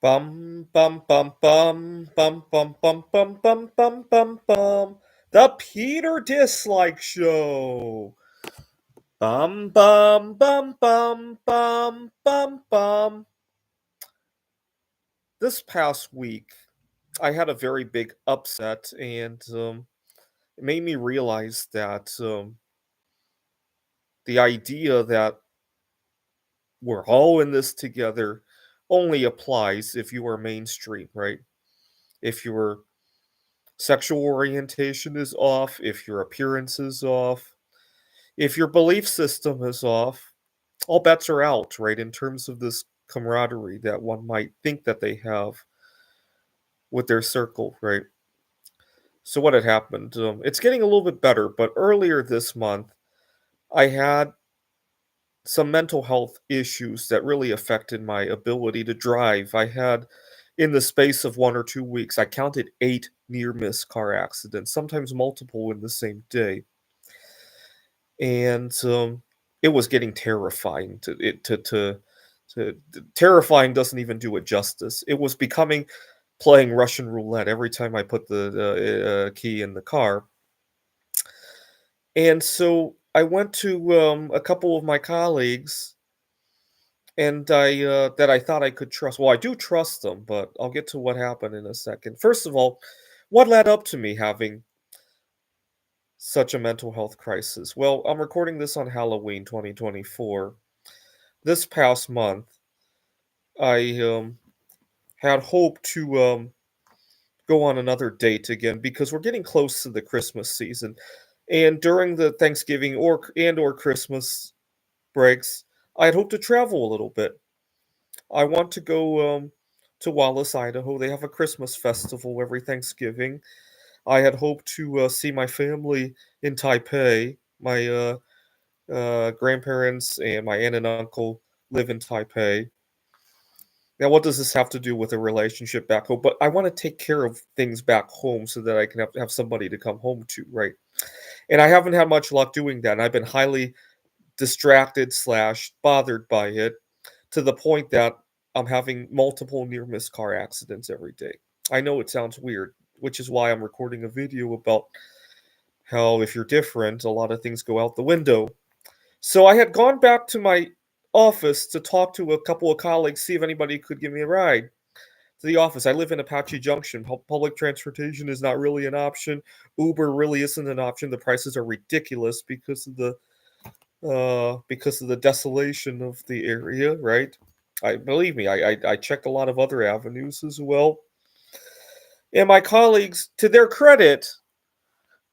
Bum bum bum bum bum bum bum bum bum bum bum bum. The Peter Dislike Show. Bum bum bum bum bum bum bum. This past week, I had a very big upset, and it made me realize that the idea that we're all in this together only applies if you are mainstream, right? If your sexual orientation is off, if your appearance is off, if your belief system is off, all bets are out, right? In terms of this camaraderie that one might think that they have with their circle, right? So what had happened? It's getting a little bit better, but earlier this month, I had some mental health issues that really affected my ability to drive. I had, in the space of 1 or 2 weeks, I counted 8 near miss car accidents, sometimes multiple in the same day. And it was getting terrifying terrifying doesn't even do it justice. It was becoming playing Russian roulette every time I put the key in the car. And so I went to a couple of my colleagues, and I thought I could trust. Well, I do trust them, but I'll get to what happened in a second. First of all, what led up to me having such a mental health crisis? Well, I'm recording this on Halloween 2024. This past month, I had hoped to go on another date again because we're getting close to the Christmas season, and during the Thanksgiving or Christmas breaks, I'd hope to travel a little bit. I want to go to Wallace, Idaho. They have a Christmas festival every Thanksgiving. I had hoped to see my family in Taipei. My grandparents and my aunt and uncle live in Taipei. Now, what does this have to do with a relationship back home? But I want to take care of things back home so that I can have somebody to come home to, right? And I haven't had much luck doing that. And I've been highly distracted slash bothered by it to the point that I'm having multiple near miss car accidents every day. I know it sounds weird, which is why I'm recording a video about how if you're different, a lot of things go out the window. So I had gone back to my office to talk to a couple of colleagues, see if anybody could give me a ride to the office. I live in Apache Junction. Public transportation is not really an option. Uber really isn't an option. The prices are ridiculous because of the desolation of the area, right? I believe me, I checked a lot of other avenues as well. And my colleagues, to their credit,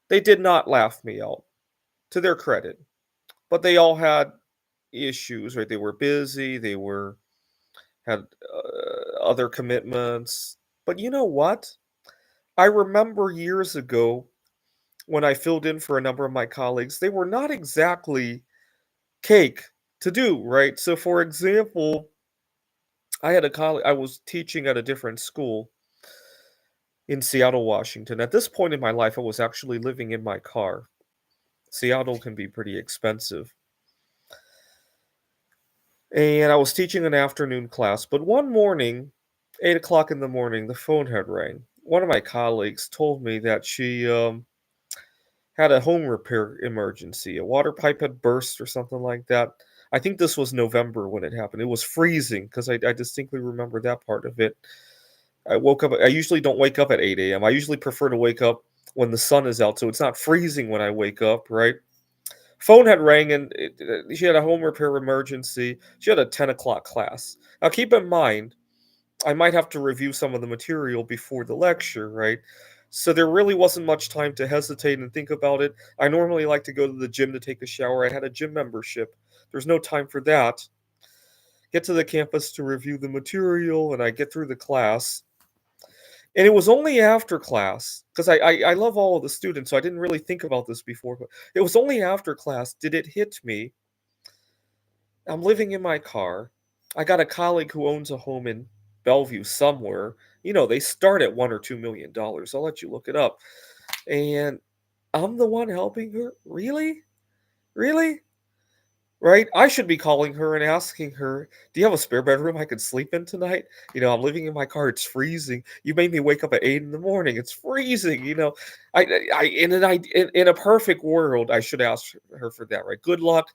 they did not laugh me out. To their credit, but they all had issues, right? They were busy. They were had other commitments. But you know what? I remember years ago when I filled in for a number of my colleagues, they were not exactly cake to do, right? So, for example, I had a colleague, I was teaching at a different school in Seattle, Washington. At this point in my life, I was actually living in my car. Seattle can be pretty expensive. And I was teaching an afternoon class, but one morning, 8 o'clock in the morning, the phone had rang. One of my colleagues told me that she had a home repair emergency. A water pipe had burst or something like that. I think this was November when it happened. It was freezing because I distinctly remember that part of it. I woke up. I usually don't wake up at 8 a.m. I usually prefer to wake up when the sun is out, so it's not freezing when I wake up, right? Phone had rang and she had a home repair emergency. She had a 10 o'clock class. Now, keep in mind, I might have to review some of the material before the lecture, right? So there really wasn't much time to hesitate and think about it. I normally like to go to the gym to take a shower. I had a gym membership. There's no time for that. Get to the campus to review the material, and I get through the class. And it was only after class, because I love all of the students, so I didn't really think about this before, but it was only after class did it hit me. I'm living in my car. I got a colleague who owns a home in Bellevue somewhere. You know, they start at $1 or $2 million. I'll let you look it up. And I'm the one helping her? Really? Really? Right? I should be calling her and asking her, "Do you have a spare bedroom I could sleep in tonight? I'm living in my car, it's freezing. You made me wake up at 8 in the morning, it's freezing." In a perfect world, I should ask her for that, right? Good luck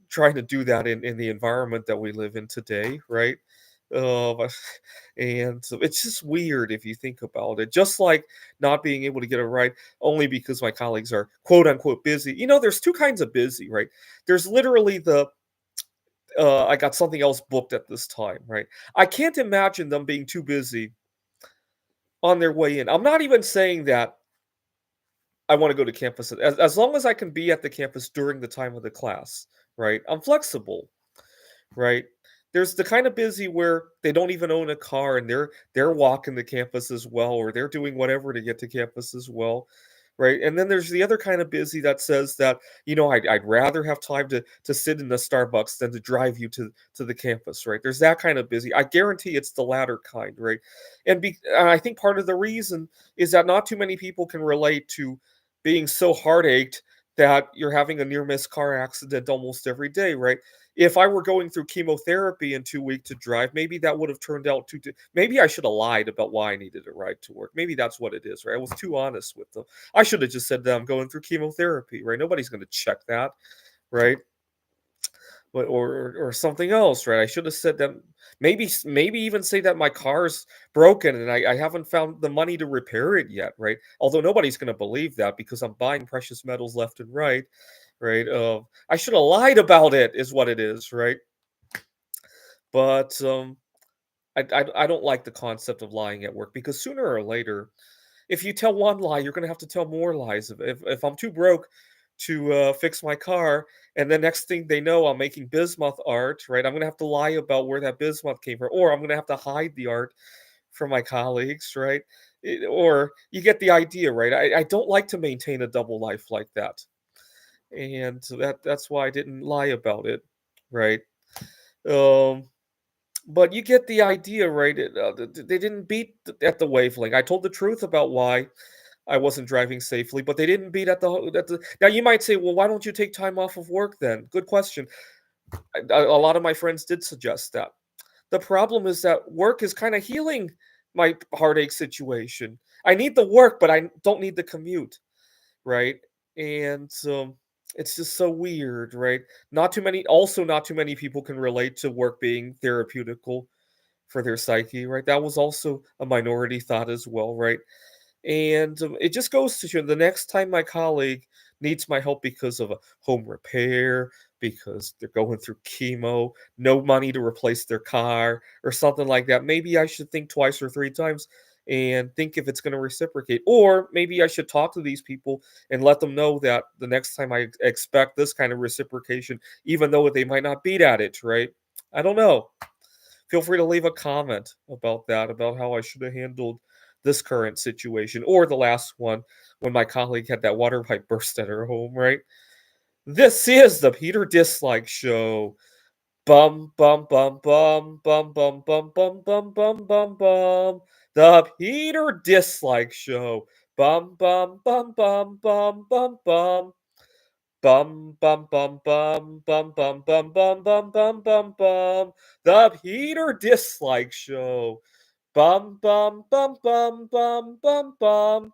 trying to do that in the environment that we live in today, right? But and so it's just weird if you think about it. Just like not being able to get a ride only because my colleagues are quote unquote busy. There's two kinds of busy, right? There's literally I got something else booked at this time, right? I can't imagine them being too busy on their way in. I'm not even saying that I want to go to campus as long as I can be at the campus during the time of the class, right? I'm flexible, right? There's the kind of busy where they don't even own a car and they're walking the campus as well, or they're doing whatever to get to campus as well, right? And then there's the other kind of busy that says that I'd rather have time to sit in the Starbucks than to drive you to the campus, right? There's that kind of busy. I guarantee it's the latter kind, right? And I think part of the reason is that not too many people can relate to being so heartached that you're having a near miss car accident almost every day, right? If I were going through chemotherapy in 2 weeks to drive, maybe that would have turned out to maybe I should have lied about why I needed a ride to work. Maybe that's what it is, right? I was too honest with them. I should have just said that I'm going through chemotherapy, right? Nobody's gonna check that, right? But or something else, right? I should have said that maybe even say that my car's broken and I haven't found the money to repair it yet, right? Although nobody's gonna believe that because I'm buying precious metals left and right? I should have lied about it, is what it is, right? But I don't like the concept of lying at work because sooner or later, if you tell one lie, you're gonna have to tell more lies. If I'm too broke to fix my car, and the next thing they know, I'm making bismuth art, right? I'm gonna have to lie about where that bismuth came from, or I'm gonna have to hide the art from my colleagues, right? Or you get the idea, right? I don't like to maintain a double life like that, and so that's why I didn't lie about it, right? Um, but you get the idea, right? They didn't beat at the wavelength. I told the truth about why I wasn't driving safely, but they didn't beat at the. Now you might say, well, why don't you take time off of work then? Good question. A lot of my friends did suggest that. The problem is that work is kind of healing my heartache situation. I need the work, but I don't need the commute, right? And it's just so weird, right? Not too many people can relate to work being therapeutical for their psyche, right? That was also a minority thought as well, right? And it just goes to show the next time my colleague needs my help because of a home repair, because they're going through chemo, no money to replace their car, or something like that, maybe I should think twice or three times and think if it's going to reciprocate. Or maybe I should talk to these people and let them know that the next time I expect this kind of reciprocation, even though they might not beat at it, right? I don't know. Feel free to leave a comment about that, about how I should have handled this current situation or the last one when my colleague had that water pipe burst at her home, right? This is the Peter Dislike Show. Bum bum bum bum bum bum bum bum bum bum bum bum. The Peter Dislike Show. Bum bum bum bum bum bum bum. Bum bum bum bum bum bum bum bum bum bum bum bum. The Peter Dislike Show. Bum bum bum bum bum bum bum.